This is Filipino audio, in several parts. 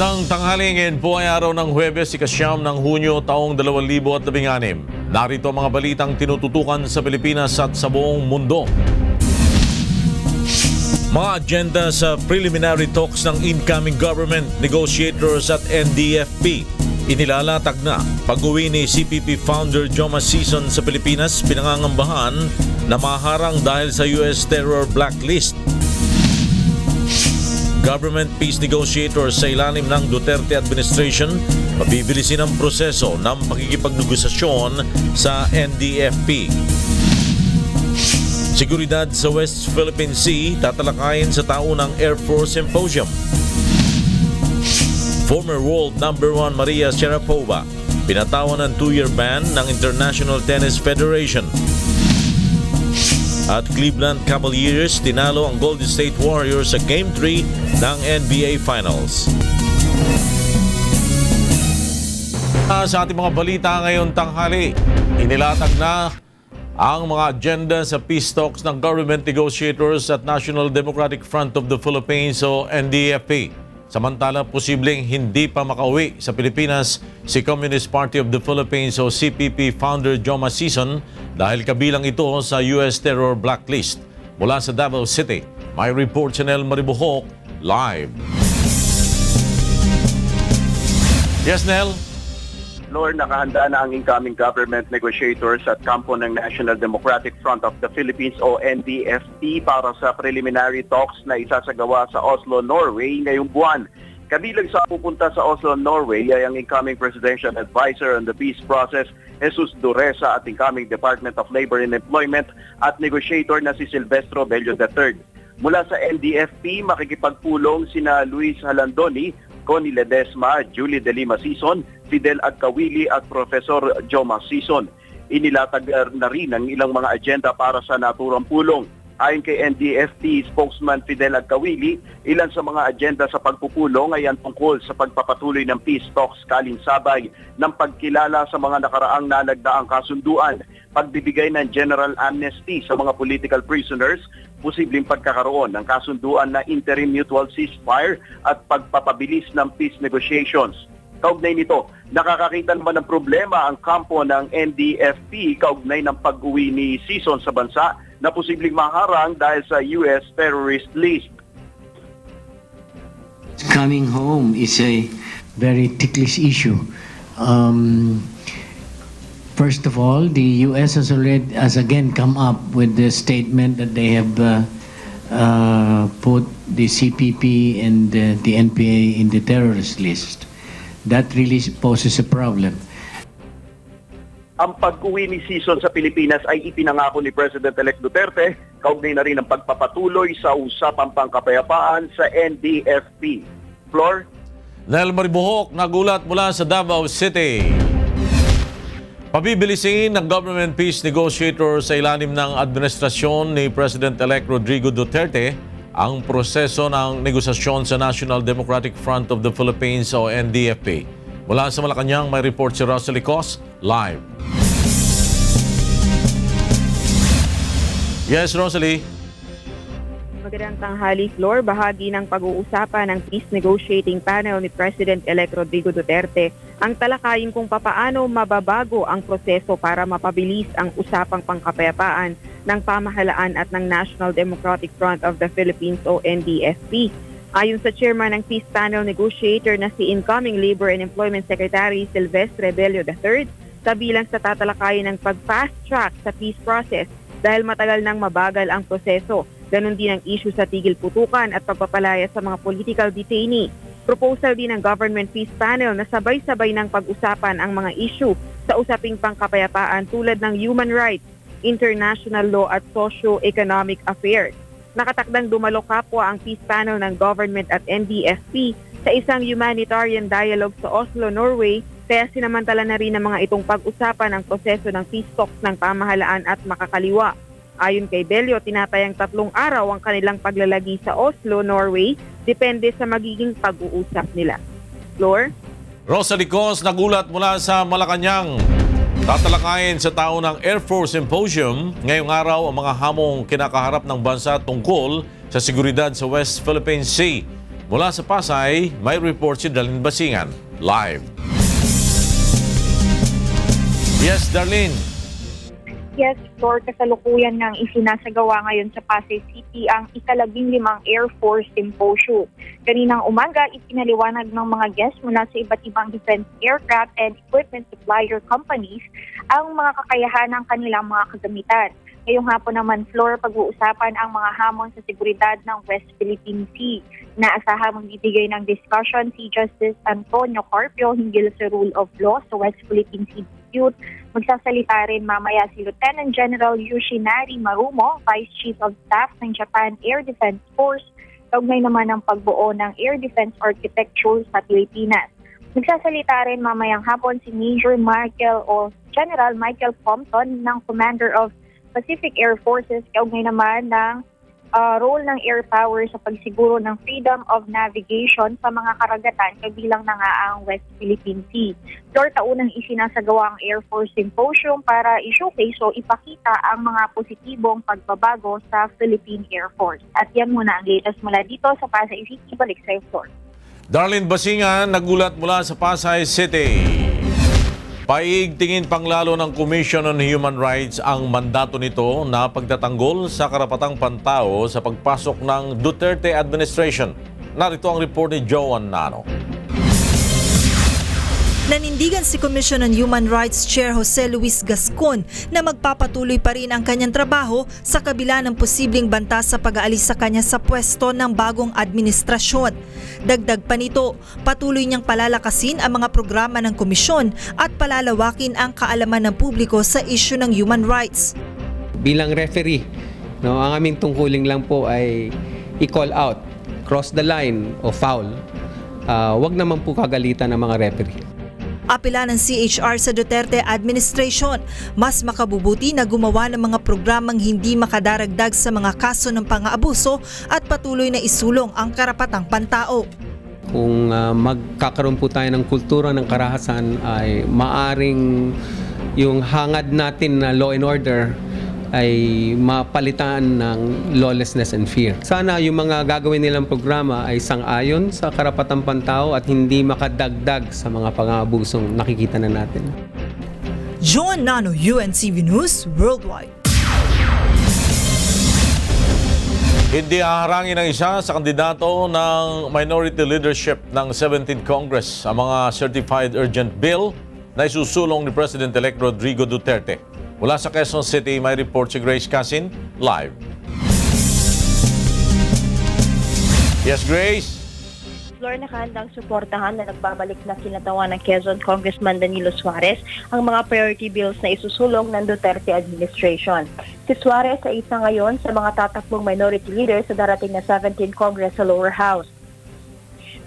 Magandang tanghali, ngayon po ay araw ng Huwebes, ika-9 ng Hunyo taong 2016. Narito ang mga balitang tinututukan sa Pilipinas at sa buong mundo. Mga agenda sa preliminary talks ng incoming government negotiators at NDFP. Inilalatag na pag-uwi ni CPP founder Joma Sison sa Pilipinas, pinangangambahan na maharang dahil sa US terror blacklist. Government peace negotiators sa ilalim ng Duterte administration mabibilisin ang proseso ng pakikipagnegosasyon sa NDFP. Seguridad sa West Philippine Sea tatalakayin sa taunang Air Force Symposium. Former world number 1 Maria Sharapova pinatawan ng 2-year ban ng International Tennis Federation. At Cleveland Cavaliers tinalo ang Golden State Warriors sa Game 3 ng NBA Finals. Sa ating mga balita ngayon tanghali, inilatag na ang mga agenda sa peace talks ng government negotiators at National Democratic Front of the Philippines o NDFP. Samantala, posibleng hindi pa makauwi sa Pilipinas si Communist Party of the Philippines o CPP founder Joma Sison dahil kabilang ito sa US terror blacklist. Mula sa Davao City, may report si Nel Maribuhok live. Yes, Nel? Lord, nakahanda na ang incoming government negotiators at kampo ng National Democratic Front of the Philippines o NDFP para sa preliminary talks na isasagawa sa Oslo, Norway ngayong buwan. Kabilang sa pupunta sa Oslo, Norway ay ang incoming Presidential Advisor on the Peace Process, Jesus Duresa, at incoming Department of Labor and Employment at negotiator na si Silvestro Bello III. Mula sa NDFP, makikipagpulong sina Luis Halandoni, Connie Ledesma, Julie De Lima Sison, Fidel Agkawili at Professor Joma Sison. Inilatag na rin ang ilang mga agenda para sa naturang pulong. Ayon kay NDFP spokesman Fidel Agkawili, ilan sa mga agenda sa pagpupulong ay ang tungkol sa pagpapatuloy ng peace talks kalinsabay ng pagkilala sa mga nakaraang nalagdaang kasunduan, pagbibigay ng general amnesty sa mga political prisoners, posibleng pagkakaroon ng kasunduan na interim mutual ceasefire at pagpapabilis ng peace negotiations. Kaugnay nito, nakakakita naman ng problema ang kampo ng NDFP kaugnay ng pag-uwi ni Sison sa bansa na posibleng maharang dahil sa US terrorist list. Coming home is a very ticklish issue. First of all, the U.S. has again come up with the statement that they have put the CPP and the NPA in the terrorist list. That really poses a problem. Ang pag-uwi ni Sison sa Pilipinas ay ipinangako ni President-elect Duterte, kaugnay na rin ang pagpapatuloy sa usapang pangkapayapaan sa NDFP. Floor? Nel Maribuhok, nagulat mula sa Davao City. Pabibilisin ng government peace negotiator sa ilalim ng administrasyon ni President-elect Rodrigo Duterte ang proseso ng negosasyon sa National Democratic Front of the Philippines o NDFP. Mula sa Malacanang, may report si Rosalie Cos live. Yes, Rosalie. Magandang tanghali, Floor. Bahagi ng pag-uusapan ng peace negotiating panel ni President-elect Rodrigo Duterte ang talakayin kung papaano mababago ang proseso para mapabilis ang usapang pangkapayapaan ng pamahalaan at ng National Democratic Front of the Philippines o NDFP. Ayon sa chairman ng peace panel negotiator na si incoming Labor and Employment Secretary Silvestre Bello III, kabilang sa tatalakayin ng pag-fast track sa peace process dahil matagal nang mabagal ang proseso. Ganon din ang issue sa tigil putukan at pagpapalaya sa mga political detainee. Proposal din ng Government Peace Panel na sabay-sabay ng pag-usapan ang mga issue sa usaping pangkapayapaan tulad ng human rights, international law at socio-economic affairs. Nakatakdang dumalo kapwa ang Peace Panel ng Government at NDFP sa isang humanitarian dialogue sa Oslo, Norway, kaya sinamantala na rin ng mga itong pag-usapan ang proseso ng peace talks ng pamahalaan at makakaliwa. Ayon kay Bello, tinatayang 3 araw ang kanilang paglalagi sa Oslo, Norway, depende sa magiging pag-uusap nila. Floor? Rosalie Cos, nagulat mula sa Malacanang. Tatalakayin sa taunang Air Force Symposium ngayong araw ang mga hamong kinakaharap ng bansa tungkol sa seguridad sa West Philippine Sea. Mula sa Pasay, may report si Darlene Basingan. Live. Yes, Darlene. Yes, Flor, kasalukuyan ng isinasagawa ngayon sa Pasay City ang ika-15 Air Force Symposium. Kaninang umaga, ipinaliwanag ng mga guests mula sa iba't ibang defense aircraft and equipment supplier companies ang mga kakayahan ng kanilang mga kagamitan. Ngayong hapon naman, Flor, pag-uusapan ang mga hamon sa seguridad ng West Philippine Sea. Naasahan magbibigay ng discussion si Justice Antonio Carpio hinggil sa rule of law sa West Philippine Sea dispute. Magsasalita rin mamaya si Lieutenant General Yoshinari Marumo, Vice Chief of Staff ng Japan Air Defense Force, kaugnay naman ng pagbuo ng air defense architecture sa Pilipinas. Magsasalita rin mamayang hapon si Major Michael o General Michael Compton ng Commander of Pacific Air Forces, kaugnay naman ng role ng air power sa pagsiguro ng freedom of navigation sa mga karagatan kabilang na nga ang West Philippine Sea. Lord, taunang isinasagawa ang Air Force Symposium para i-showcase o ipakita ang mga positibong pagbabago sa Philippine Air Force. At yan muna ang latest mula dito sa Pasay City. Balik sa Flor. Darlene Basingan, nagulat mula sa Pasay City. Paigtingin panglalo ng Commission on Human Rights ang mandato nito na pagtatanggol sa karapatang pantao sa pagpasok ng Duterte administration. Narito ang report ni Joan Nano. Nanindigan si Commission on Human Rights Chair Jose Luis Gascon na magpapatuloy pa rin ang kanyang trabaho sa kabila ng posibleng banta sa pag-aalis sa kanya sa pwesto ng bagong administrasyon. Dagdag pa nito, patuloy niyang palalakasin ang mga programa ng komisyon at palalawakin ang kaalaman ng publiko sa isyu ng human rights. Bilang referee, ang aming tungkulin lang po ay i-call out, cross the line o foul. Wag naman po kagalitan ng mga referee. Apela ng CHR sa Duterte administration, mas makabubuti na gumawa ng mga programang hindi makadaragdag sa mga kaso ng pang-aabuso at patuloy na isulong ang karapatang pantao. Kung magkakaroon po tayo ng kultura ng karahasan ay maaring yung hangad natin na law and order ay mapalitan ng lawlessness and fear. Sana yung mga gagawin nilang programa ay sang-ayon sa karapatang pantao at hindi makadagdag sa mga pang-aabusong nakikita na natin. John Nano, UNCV News Worldwide. Hindi haharangin ng isa sa kandidato ng minority leadership ng 17th Congress ang mga certified urgent bill na isusulong ni President-elect Rodrigo Duterte. Mula sa Quezon City, may report si Grace Casin, live. Yes, Grace? Flor, nakahandang suportahan na nagbabalik na kinatawan ng Quezon Congressman Danilo Suarez ang mga priority bills na isusulong ng Duterte administration. Si Suarez ay isa ngayon sa mga tatakbong minority leader sa darating na 17th Congress sa lower house.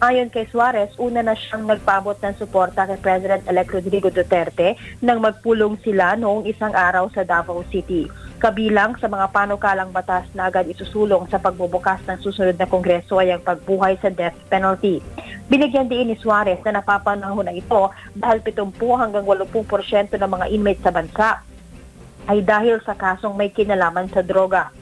Ayon kay Suarez, una na siyang nagpaabot ng suporta kay President-elect Rodrigo Duterte nang magpulong sila noong isang araw sa Davao City. Kabilang sa mga panukalang batas na agad isusulong sa pagbubukas ng susunod na kongreso ay ang pagbuhay sa death penalty. Binigyan din ni Suarez na napapanahon na ito dahil 70 hanggang 80% ng mga inmates sa bansa ay dahil sa kasong may kinalaman sa droga.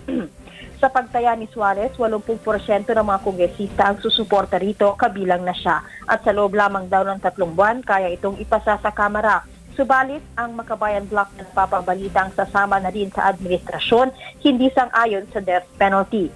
Sa pagtaya ni Suarez, 80% ng mga kongresista ang susuporta rito, kabilang na siya. At sa loob lamang daw ng 3 buwan, kaya itong ipasa sa Kamara. Subalit, ang Makabayan Bloc na napapabalita ang sasama na rin sa administrasyon, hindi sang-ayon sa death penalty.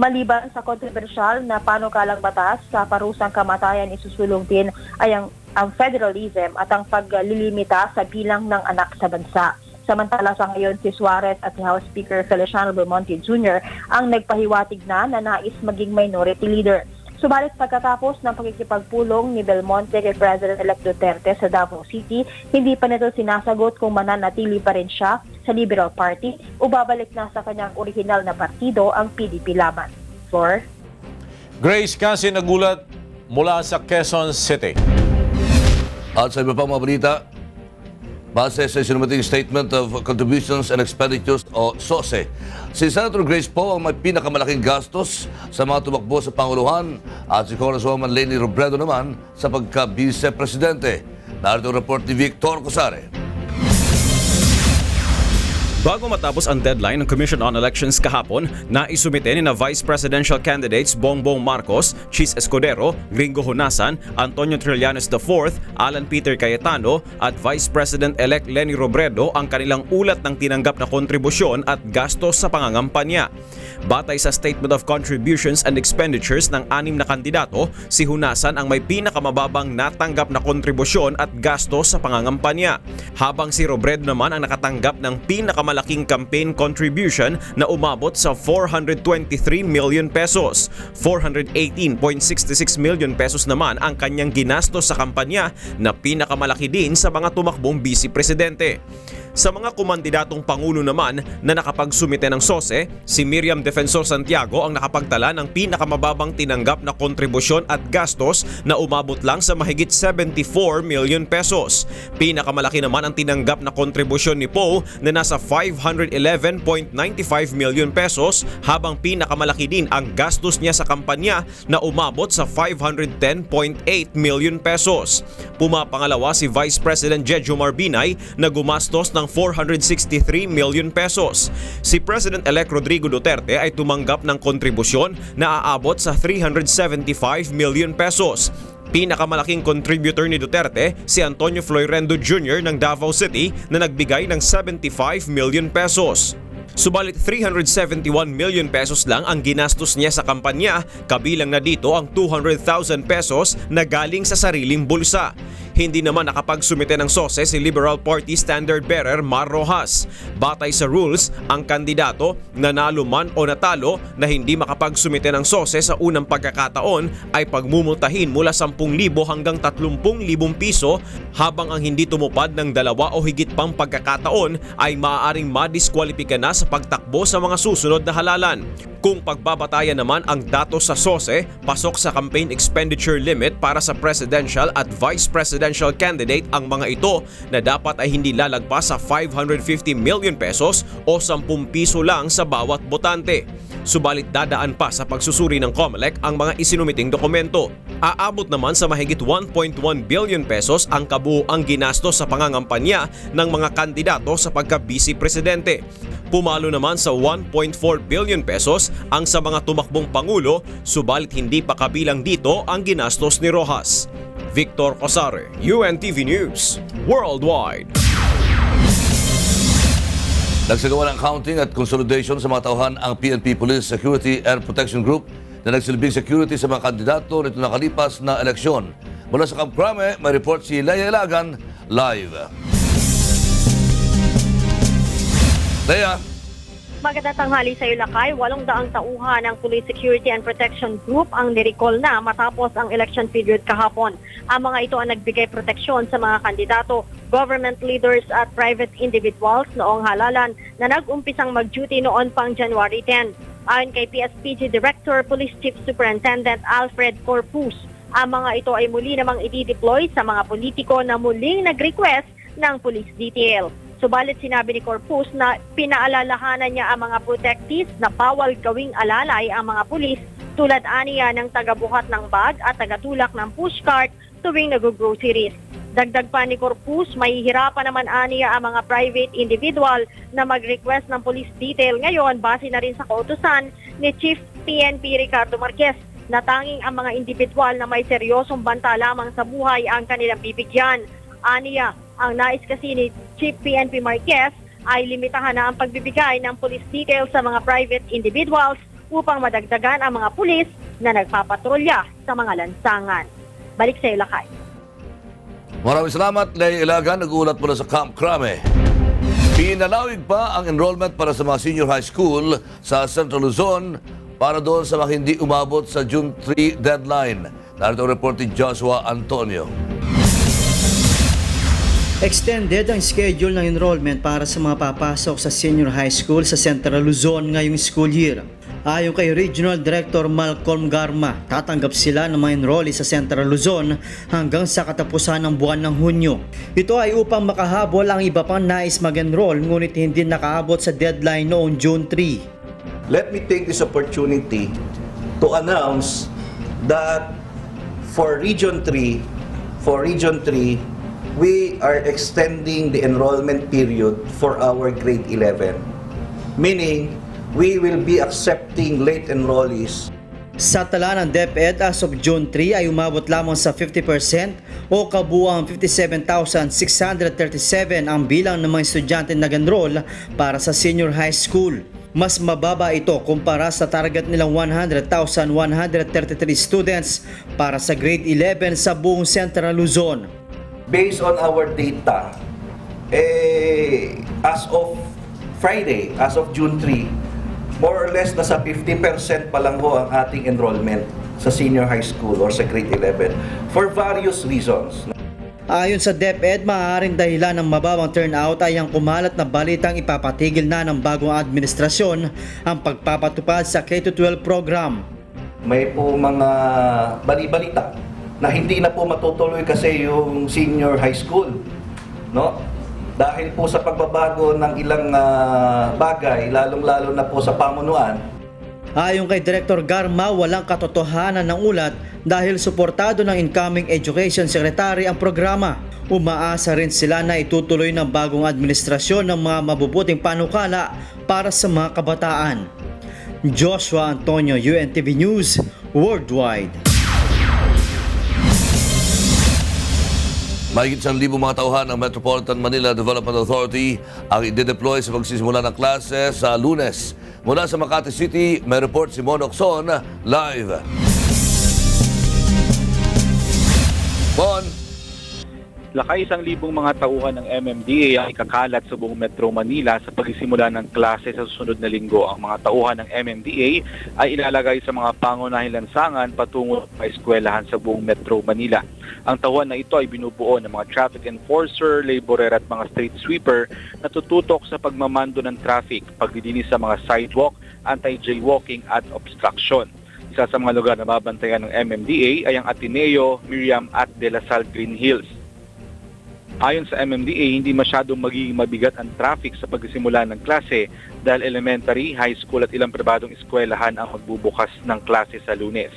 Maliban sa kontrobersyal na panukalang batas sa parusang kamatayan, isusulong din ay ang federalism at ang paglilimita sa bilang ng anak sa bansa. Samantala sa ngayon, si Suarez at si House Speaker Feliciano Belmonte Jr. ang nagpahiwatig na nais maging minority leader. Subalit pagkatapos ng pakikipagpulong ni Belmonte kay President-elect Duterte sa Davao City, hindi pa nito sinasagot kung mananatili pa rin siya sa Liberal Party o babalik na sa kanyang orihinal na partido, ang PDP laban. For Grace Casin, nagulat mula sa Quezon City. At sa iba pang mga balita, base sa sinumating Statement of Contributions and Expenditures o SOSE, si Senator Grace Poe ang may pinakamalaking gastos sa mga tumakbo sa Panguluhan at si Congresswoman Leni Robredo naman sa pagka-vice-presidente. Narito ang report ni Victor Cosare. Bago matapos ang deadline ng Commission on Elections kahapon, naisumite ni na Vice Presidential Candidates Bongbong Marcos, Chis Escudero, Gringo Honasan, Antonio Trillanes IV, Alan Peter Cayetano at Vice President-elect Leni Robredo ang kanilang ulat ng tinanggap na kontribusyon at gastos sa pangangampanya. Batay sa Statement of Contributions and Expenditures ng 6 na kandidato, si Honasan ang may pinakamababang natanggap na kontribusyon at gastos sa pangangampanya, habang si Robredo naman ang nakatanggap ng pinakamalaking campaign contribution na umabot sa 423 million pesos. 418.66 million pesos naman ang kanyang ginastos sa kampanya na pinakamalaki din sa mga tumakbong vice presidente. Sa mga kumandidatong pangulo naman na nakapagsumite ng SOSE, si Miriam Defensor Santiago ang nakapagtala ng pinakamababang tinanggap na kontribusyon at gastos na umabot lang sa mahigit 74 million pesos. Pinakamalaki naman ang tinanggap na kontribusyon ni Poe na nasa 511.95 million pesos, habang pinakamalaki din ang gastos niya sa kampanya na umabot sa 510.8 million pesos. Pumapangalawa si Vice President Jejo Marbinay na gumastos ng 463 million pesos. Si President-elect Rodrigo Duterte ay tumanggap ng kontribusyon na aabot sa 375 million pesos. Pinakamalaking contributor ni Duterte, si Antonio Floyrendo Jr. ng Davao City na nagbigay ng 75 million pesos. Subalit 371 million pesos lang ang ginastos niya sa kampanya, kabilang na dito ang 200,000 pesos na galing sa sariling bulsa. Hindi naman nakapagsumite ng SOSE si Liberal Party Standard Bearer Mar Rojas. Batay sa rules, ang kandidato, nanalo man o natalo, na hindi makapagsumite ng SOSE sa unang pagkakataon ay pagmumultahin mula 10,000 hanggang 30,000 piso, habang ang hindi tumupad ng 2 o higit pang pagkakataon ay maaaring madiskwalipika na sa pagtakbo sa mga susunod na halalan. Kung pagbabatayan naman ang datos sa SOSE, pasok sa campaign expenditure limit para sa presidential at vice presidential candidate ang mga ito, na dapat ay hindi lalagpas sa 550 million pesos o 10 piso lang sa bawat botante. Subalit dadaan pa sa pagsusuri ng COMELEC ang mga isinumiting dokumento. Aabot naman sa mahigit 1.1 billion pesos ang kabuuang ginastos sa pangangampanya ng mga kandidato sa pagka-vice presidente. Pumalo naman sa 1.4 billion pesos ang sa mga tumakbong pangulo, subalit hindi pa kabilang dito ang ginastos ni Rojas. Victor Cosare, UNTV News, Worldwide. Nagsagawa ng counting at consolidation sa mga tauhan ang PNP Police Security and Protection Group na nagsilbing security sa mga kandidato nito nakalipas na eleksyon. Mula sa Camp Crame, may report si Leia Ilagan live. Leia. Magandang tanghali sa iyo, Lakay. 800 tauhan ng Police Security and Protection Group ang nirecall na matapos ang election period kahapon. Ang mga ito ang nagbigay proteksyon sa mga kandidato, government leaders at private individuals noong halalan na nag-umpisang mag-duty noon pang January 10. Ayon kay PSPG Director, Police Chief Superintendent Alfred Corpus, ang mga ito ay muli namang i-deploy sa mga politiko na muling nag-request ng police detail. Subalit sinabi ni Corpus na pinaalalahanan niya ang mga protectees na bawal gawing alalay ang mga pulis, tulad aniya ng tagabuhat ng bag at tagatulak ng pushcart tuwing nag-groceries. Dagdag pa ni Corpus, mahihirapan naman aniya ang mga private individual na mag-request ng police detail ngayon base na rin sa kautusan ni Chief PNP Ricardo Marquez na tanging ang mga individual na may seryosong banta lamang sa buhay ang kanilang bibigyan. Aniya, ang nais kasi ni Chief PNP Marquez ay limitahan na ang pagbibigay ng police details sa mga private individuals upang madagdagan ang mga pulis na nagpapatrolya sa mga lansangan. Balik sa iyo, Lakay. Maraming salamat, Leia Ilagan. Nag-uulat mula sa Camp Crame. Pinalawig pa ang enrollment para sa mga senior high school sa Central Luzon para doon sa mga hindi umabot sa June 3 deadline. Narito ang report ni Joshua Antonio. Extended ang schedule ng enrollment para sa mga papasok sa senior high school sa Central Luzon ngayong school year. Ayon kay Regional Director Malcolm Garma, tatanggap sila ng mga enrollee sa Central Luzon hanggang sa katapusan ng buwan ng Hunyo. Ito ay upang makahabol ang iba pang nais mag-enroll ngunit hindi nakaabot sa deadline noong June 3. Let me take this opportunity to announce that for Region 3, we are extending the enrollment period for our grade 11. Meaning, we will be accepting late enrollees. Sa tala ng DepEd as of June 3 ay umabot lamang sa 50% o kabuuang 57,637 ang bilang ng mga estudyante nag-enroll para sa senior high school. Mas mababa ito kumpara sa target nilang 100,133 students para sa grade 11 sa buong Central Luzon. Based on our data, as of Friday, as of June 3, more or less nasa 50% pa lang ho ang ating enrollment sa senior high school or sa grade 11 for various reasons. Ayon sa DepEd, maaaring dahilan ng mababang turnout ay ang kumalat na balitang ipapatigil na ng bagong administrasyon ang pagpapatupad sa K-12 program. May po mga bali-balita na hindi na po matutuloy kasi yung senior high school, no? Dahil po sa pagbabago ng ilang bagay, lalong-lalo na po sa pamunuan. Ayon kay Director Garma, walang katotohanan ng ulat dahil suportado ng incoming Education Secretary ang programa. Umaasa rin sila na itutuloy ng bagong administrasyon ng mga mabubuting panukala para sa mga kabataan. Joshua Antonio, UNTV News, Worldwide. Mahigit 1,000 mga tauhan ng Metropolitan Manila Development Authority ang i-deploy sa pagsisimula ng klase sa Lunes. Mula sa Makati City, may report si Mon Ocson live. Mon! Lakay 1,000 mga tauhan ng MMDA ang ikakalat sa buong Metro Manila sa pagsisimula ng klase sa susunod na linggo. Ang mga tauhan ng MMDA ay ilalagay sa mga pangunahing lansangan patungo sa eskwelahan sa buong Metro Manila. Ang tauhan na ito ay binubuo ng mga traffic enforcer, laborer at mga street sweeper na tututok sa pagmamando ng traffic, paglilinis sa mga sidewalk, anti-jaywalking at obstruction. Isa sa mga lugar na babantayan ng MMDA ay ang Ateneo, Miriam at De La Salle Green Hills. Ayon sa MMDA, hindi masyadong magiging mabigat ang traffic sa pagsisimula ng klase dahil elementary, high school at ilang pribadong eskwelahan ang magbubukas ng klase sa Lunes.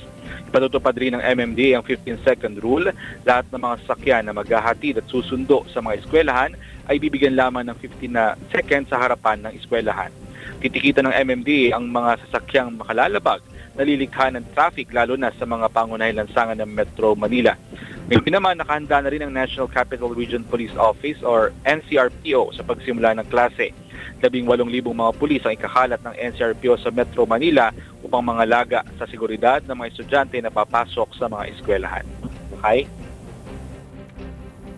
Ipatutupad rin ng MMDA ang 15-second rule. Lahat ng mga sasakyan na maghahatid at susundo sa mga eskwelahan ay bibigyan lamang ng 15 seconds sa harapan ng eskwelahan. Titikita ng MMDA ang mga sasakyang makalalabag na lilikha ng traffic lalo na sa mga pangunahing lansangan ng Metro Manila. Ngayon naman, nakahanda na rin ang National Capital Region Police Office or NCRPO sa pagsimula ng klase. 18,000 mga pulis ang ikakalat ng NCRPO sa Metro Manila upang mangalaga sa seguridad ng mga estudyante na papasok sa mga eskwelahan. Okay?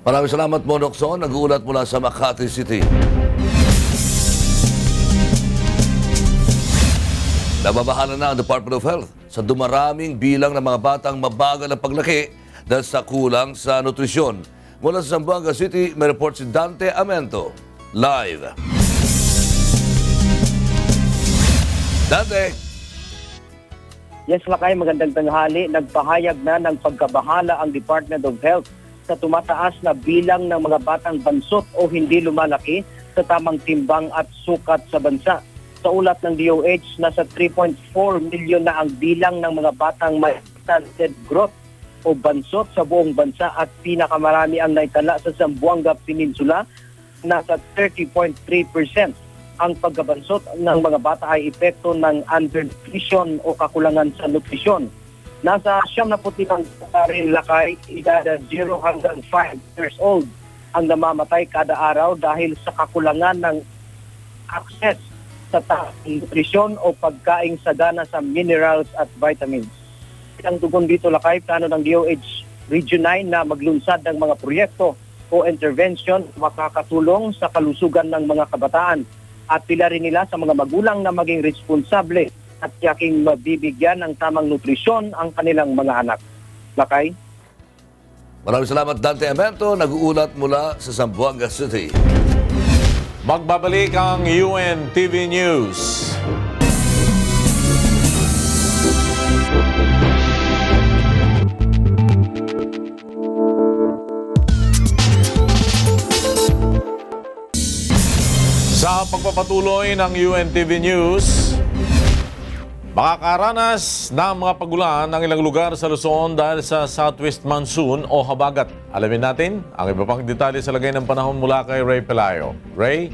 Maraming salamat, Mon Ocson. Nag-uulat mula sa Makati City. Nababahala na ang Department of Health sa dumaraming bilang ng mga batang mabagal ang paglaki dahil sa kulang sa nutrisyon. Mula sa Zamboanga City, may report si Dante Amento. Live. Dante! Yes, Lakay, magandang tanghali. Nagpahayag na ng pagkabahala ang Department of Health sa tumataas na bilang ng mga batang bansot o hindi lumalaki sa tamang timbang at sukat sa bansa. Sa ulat ng DOH, nasa 3.4 milyon na ang bilang ng mga batang may stunted growth o bansot sa buong bansa at pinakamarami ang naitala sa Zamboanga Peninsula, nasa 30.3%. Ang pagkabansot ng mga bata ay epekto ng undernutrition o kakulangan sa nutrisyon. Nasa 75 bata rin, Lakay, edad 0 hanggang 5 years old ang namamatay kada araw dahil sa kakulangan ng access sa nutrisyon o pagkaing sagana sa minerals at vitamins. Ang tugon dito, Lakay, plano ng DOH Region 9 na maglunsad ng mga proyekto o intervention makakatulong sa kalusugan ng mga kabataan at pila rin nila sa mga magulang na maging responsable at tiyaking mabibigyan ng tamang nutrisyon ang kanilang mga anak. Lakay? Maraming salamat, Dante Amento. Nag-uulat mula sa Zamboanga City. Magbabalik ang UNTV News. Sa pagpapatuloy ng UNTV News, Makakaranas ng mga pagulan ng ilang lugar sa Luzon dahil sa southwest monsoon o habagat. Alamin natin ang iba pang detalye sa lagay ng panahon mula kay Ray Pelayo. Ray?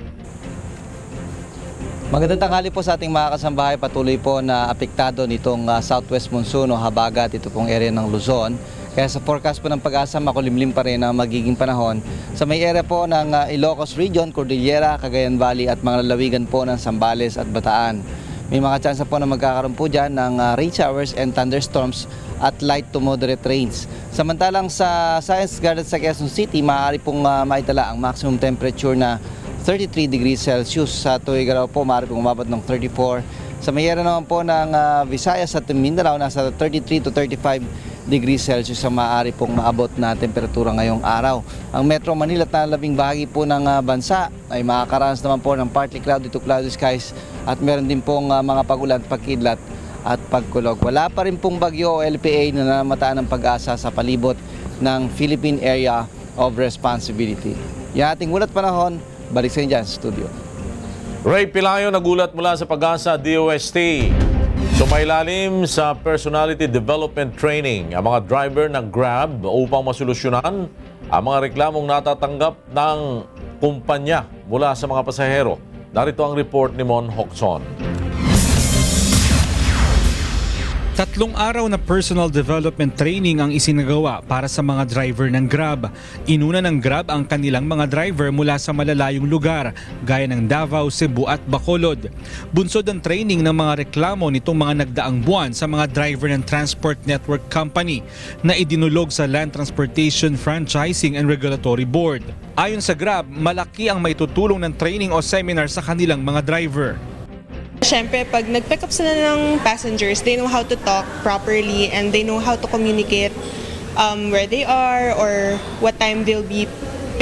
Magandang tanghali po sa ating mga kasambahay. Patuloy po na apektado nitong southwest monsoon o habagat ito pong area ng Luzon. Kaya sa forecast po ng Pag-asa, makulimlim pa rin ang magiging panahon sa may area po ng Ilocos Region, Cordillera, Cagayan Valley at mga lalawigan po ng Zambales at Bataan. May mga tsansa po na magkakaroon po dyan ng rain showers and thunderstorms at light to moderate rains. Samantalang sa Science Garden sa Quezon City, maaari pong maitala ang maximum temperature na 33 degrees Celsius. Sa Tuigaraw po, maaari pong umabot ng 34. Sa may area naman po ng Visayas at Mindanao, nasa 33 to 35 degrees Celsius ang maaari pong maabot na temperatura ngayong araw. Ang Metro Manila at labing bahagi po ng bansa ay makakaranas naman po ng partly cloudy to cloudy skies at meron din pong mga pagulan, pagkidlat at pagkulog. Wala pa rin pong bagyo o LPA na namataan ng Pag-asa sa palibot ng Philippine Area of Responsibility. Yung ating ulat panahon, balik sa inyo dyan sa studio. Ray Pelayo nagulat mula sa Pag-asa DOST. Sumailalim sa personality development training ang mga driver ng Grab upang masolusyonan ang mga reklamong natatanggap ng kumpanya mula sa mga pasahero. Narito ang report ni Mon Hocson. 3 araw na personal development training ang isinagawa para sa mga driver ng Grab. Inuna ng Grab ang kanilang mga driver mula sa malalayong lugar gaya ng Davao, Cebu at Bacolod. Bunsod ang training ng mga reklamo nitong mga nagdaang buwan sa mga driver ng Transport Network Company na idinulog sa Land Transportation Franchising and Regulatory Board. Ayon sa Grab, malaki ang maitutulong ng training o seminar sa kanilang mga driver. Siyempre, pag nag-pick up sila ng passengers, they know how to talk properly and they know how to communicate where they are or what time they'll be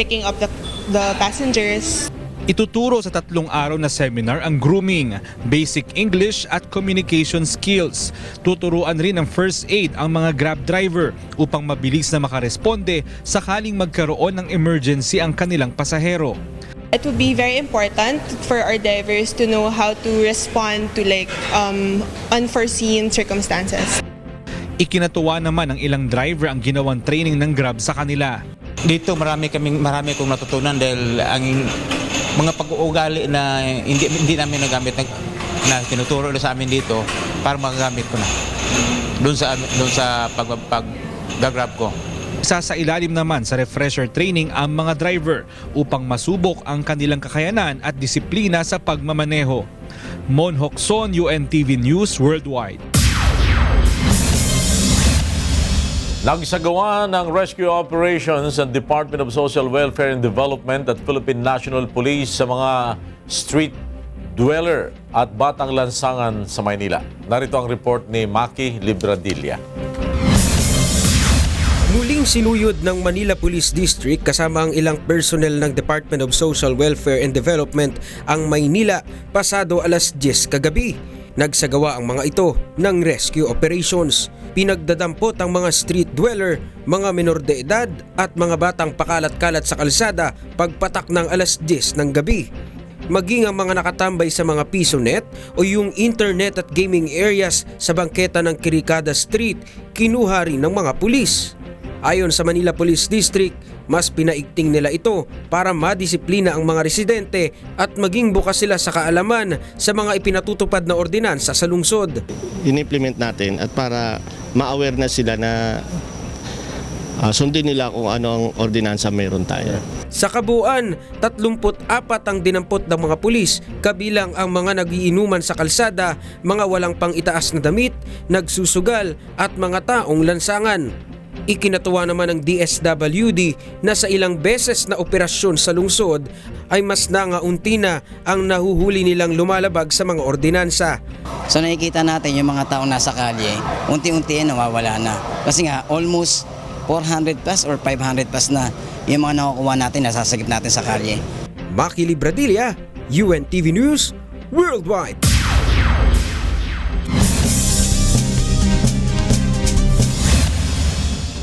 picking up the passengers. Ituturo sa 3 araw na seminar ang grooming, basic English at communication skills. Tuturuan rin ng first aid ang mga Grab driver upang mabilis na makaresponde sakaling magkaroon ng emergency ang kanilang pasahero. It would be very important for our drivers to know how to respond to unforeseen circumstances. Ikinatuwa naman ng ilang driver ang ginawang training ng Grab sa kanila. Dito marami kong natutunan dahil ang mga pag-uugali na hindi namin nagamit na tinuturo sa amin dito para magagamit ko na doon sa pag-grab ko. Isa sa ilalim naman sa refresher training ang mga driver upang masubok ang kanilang kakayanan at disiplina sa pagmamaneho. Mon Hocson, UNTV News Worldwide. Nagsagawa ng rescue operations ang Department of Social Welfare and Development at Philippine National Police sa mga street dweller at batang lansangan sa Maynila. Narito ang report ni Maki Libradilla. Muling sinuyod ng Manila Police District kasama ang ilang personnel ng Department of Social Welfare and Development ang Maynila pasado alas 10 kagabi. Nagsagawa ang mga ito ng rescue operations. Pinagdadampot ang mga street dweller, mga menor de edad at mga batang pakalat-kalat sa kalsada pagpatak ng alas 10 ng gabi. Maging ang mga nakatambay sa mga piso net o yung internet at gaming areas sa bangketa ng Kirikada Street, kinuha rin ng mga pulis. Ayon sa Manila Police District, mas pinaigting nila ito para madisiplina ang mga residente at maging bukas sila sa kaalaman sa mga ipinatutupad na ordinansa sa lungsod. In-implement natin at para ma-aware na sila na sundin nila kung ano ang ordinansa meron tayo. Sa kabuuan, 34 ang dinampot ng mga pulis, kabilang ang mga nagiinuman sa kalsada, mga walang pang-itaas na damit, nagsusugal at mga taong lansangan. Ikinatuwa naman ng DSWD na sa ilang beses na operasyon sa lungsod ay mas nangaunti na ang nahuhuli nilang lumalabag sa mga ordinansa. So nakikita natin yung mga taong nasa kalye, unti-unti nawawala na. Kasi nga almost 400 plus or 500 plus na yung mga nakukuha natin, nasasagip natin sa kalye. Maki Libradilla, UNTV News Worldwide.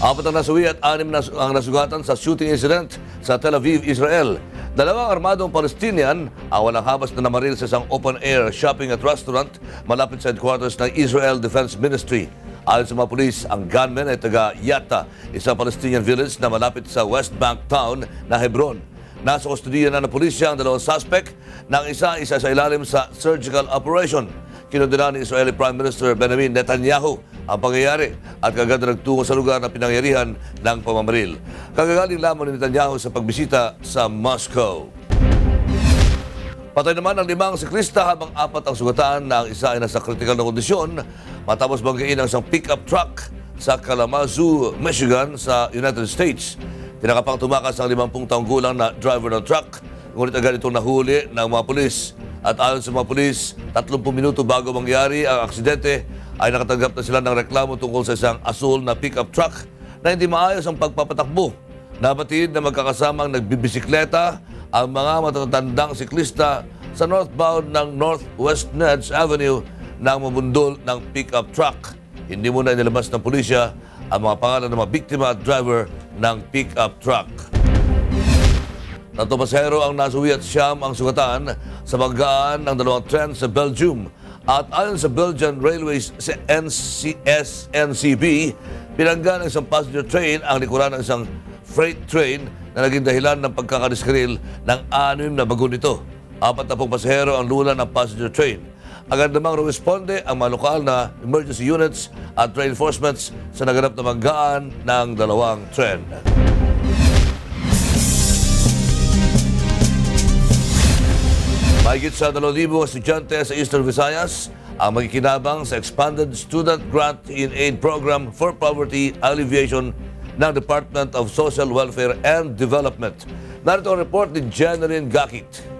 Apat ang nasuwi at 6 ang nasugatan sa shooting incident sa Tel Aviv, Israel. Dalawang armadong Palestinian ang walang habas na namaril sa isang open-air shopping at restaurant malapit sa headquarters ng Israel Defense Ministry. Ayon sa mga pulis, ang gunman ay taga Yatta, isang Palestinian village na malapit sa West Bank town na Hebron. Nasa kustodiya na ng pulisya ang dalawang suspect ng isa sa ilalim sa surgical operation. Kinondena ni Israeli Prime Minister Benjamin Netanyahu ang pangyayari at kagad na nagtungo sa lugar na pinangyarihan ng pamamaril. Kagagaling lamang ni Netanyahu sa pagbisita sa Moscow. Patay naman ang 5 siklista habang 4 ang sugatan na ang isa ay nasa kritikal na kondisyon matapos banggain ang isang pick-up truck sa Kalamazoo, Michigan sa United States. Tinakapang tumakas ang 50 taong gulang na driver ng truck, ngunit agad itong nahuli ng mga pulis. At ayon sa mga pulis, 30 minuto bago mangyari ang aksidente ay nakatanggap na sila ng reklamo tungkol sa isang asul na pick-up truck na hindi maayos ang pagpapatakbo. Nabatid na magkakasamang nagbibisikleta ang mga matatandang siklista sa northbound ng Northwest Neds Avenue nang mabundol ng pick-up truck. Hindi muna inilabas ng pulisya ang mga pangalan ng mga biktima at driver ng pick-up truck. 3 pasahero ang nasuwi at 9 ang sugatan sa banggaan ng 2 tren sa Belgium. At ayon sa Belgian Railways SNCB, pinangga ng isang passenger train ang likuran ng isang freight train na naging dahilan ng pagkakadiskril ng 6 na bagon nito. 40 pasahero ang lula ng passenger train. Agad namang responde ang mga lokal na emergency units at reinforcements sa naganap na banggaan ng 2 tren. Mahigit sa 2,000 estudyante sa Eastern Visayas ang magkikinabang sa Expanded Student Grant in Aid Program for Poverty Alleviation ng Department of Social Welfare and Development. Narito ang report ni Jeneline Gakit.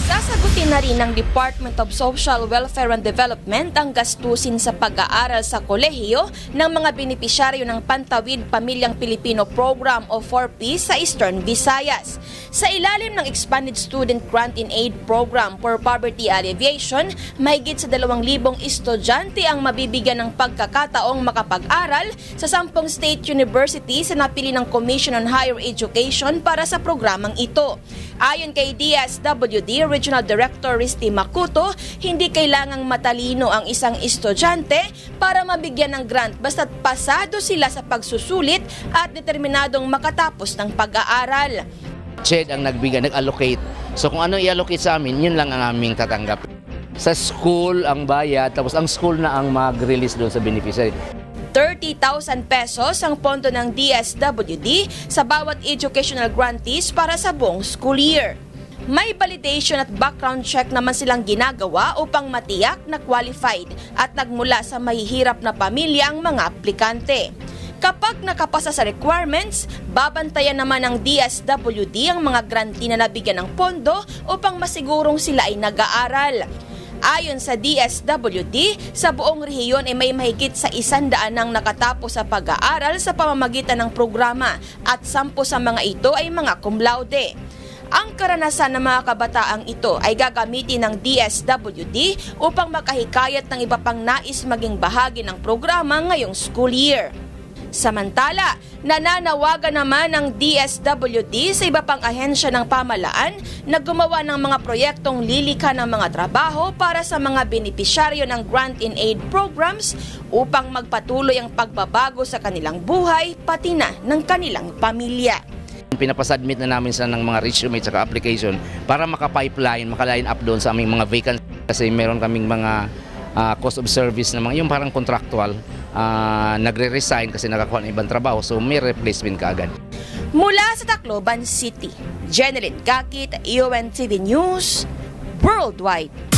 Sasagutin na rin ng Department of Social Welfare and Development ang gastusin sa pag-aaral sa kolehiyo ng mga benepisyaryo ng Pantawid Pamilyang Pilipino Program o 4P sa Eastern Visayas. Sa ilalim ng Expanded Student Grant in Aid Program for Poverty Alleviation, mahigit sa 2,000 estudyante ang mabibigyan ng pagkakataong makapag-aral sa 10 state universities na napili ng Commission on Higher Education para sa programang ito. Ayon kay DSWD Regional Director Risty Makuto, hindi kailangang matalino ang isang estudyante para mabigyan ng grant basta't pasado sila sa pagsusulit at determinadong makatapos ng pag-aaral. CHED ang nag-allocate. So kung ano i-allocate sa amin, yun lang ang aming tatanggap. Sa school ang bayad, tapos ang school na ang mag-release doon sa beneficiary. 30,000 pesos ang pondo ng DSWD sa bawat educational grantees para sa buong school year. May validation at background check naman silang ginagawa upang matiyak na qualified at nagmula sa mahihirap na pamilya ang mga aplikante. Kapag nakapasa sa requirements, babantayan naman ng DSWD ang mga grantee na nabigyan ng pondo upang masigurong sila ay nag-aaral. Ayon sa DSWD, sa buong rehiyon ay may mahigit sa 100 nang nakatapos sa pag-aaral sa pamamagitan ng programa at 10 sa mga ito ay mga cum laude. Ang karanasan ng mga kabataang ito ay gagamitin ng DSWD upang makahikayat ng iba pang nais maging bahagi ng programa ngayong school year. Samantala, nananawagan naman ng DSWD sa iba pang ahensya ng pamahalaan na gumawa ng mga proyektong lilikha ng mga trabaho para sa mga benepisyaryo ng Grant in Aid programs upang magpatuloy ang pagbabago sa kanilang buhay pati na ng kanilang pamilya. Pinapasubmit na namin sa ng mga resume at application para maka-pipeline, maka-line up doon sa aming mga vacancy kasi meron kaming mga cost of service na mga yung parang contractual. Nagre-resign kasi nakakuha ng ibang trabaho, so may replacement kaagad. Mula sa Tacloban City, Jeneline Gakit, UNTV News, Worldwide.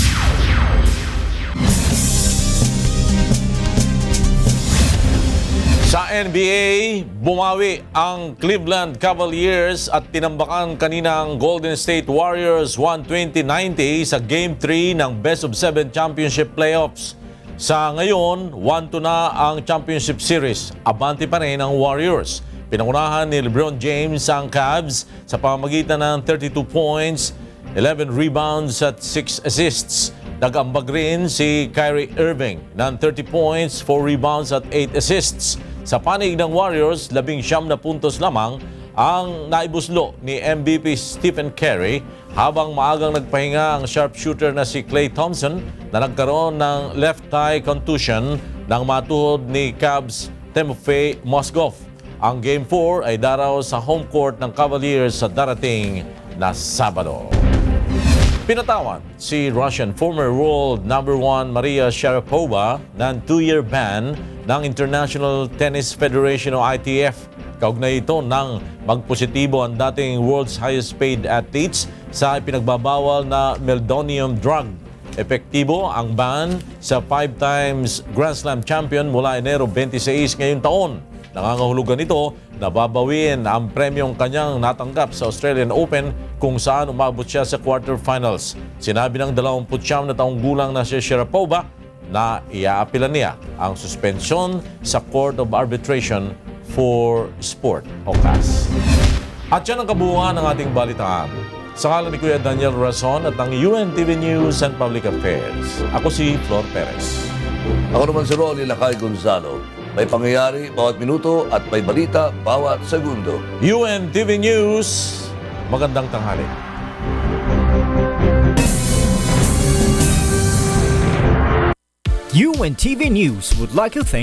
Sa NBA, bumawi ang Cleveland Cavaliers at tinambakan kanina ang Golden State Warriors 120-90 sa Game 3 ng Best of 7 Championship Playoffs. Sa ngayon, 1-2 na ang Championship Series. Abante pa rin ang Warriors. Pinangunahan ni LeBron James ang Cavs sa pamamagitan ng 32 points, 11 rebounds at 6 assists. Nag-ambag rin si Kyrie Irving ng 30 points, 4 rebounds at 8 assists. Sa panig ng Warriors, 19 na puntos lamang ang naibuslo ni MVP Stephen Curry habang maagang nagpahinga ang sharpshooter na si Klay Thompson na nagkaroon ng left thigh contusion nang matuhod ni Cavs Timofey Mozgov. Ang Game 4 ay daraw sa home court ng Cavaliers sa darating na Sabado. Pinatawan si Russian former world number 1 Maria Sharapova ng 2-year ban ng International Tennis Federation o ITF. Kaugnay ito nang magpositibo ang dating world's highest paid athletes sa ipinagbabawal na meldonium drug. Epektibo ang ban sa 5 times Grand Slam champion mula Enero 26 ngayong taon. Nangangahulugan ito na babawin ang premyong kanyang natanggap sa Australian Open kung saan umabot siya sa quarterfinals. Sinabi ng 29 na taong gulang na si Sharapova na iaapilan niya ang suspensyon sa Court of Arbitration for Sport o CAS. At yan ang kabuuan ng ating balitaan. Sa ngalan ni Kuya Daniel Rason at ng UNTV News and Public Affairs. Ako si Flor Perez. Ako naman si Ronnie Lakay Gonzalo. May pangyayari bawat minuto at may balita bawat segundo. UNTV News, magandang tanghali. UNTV News would like to thank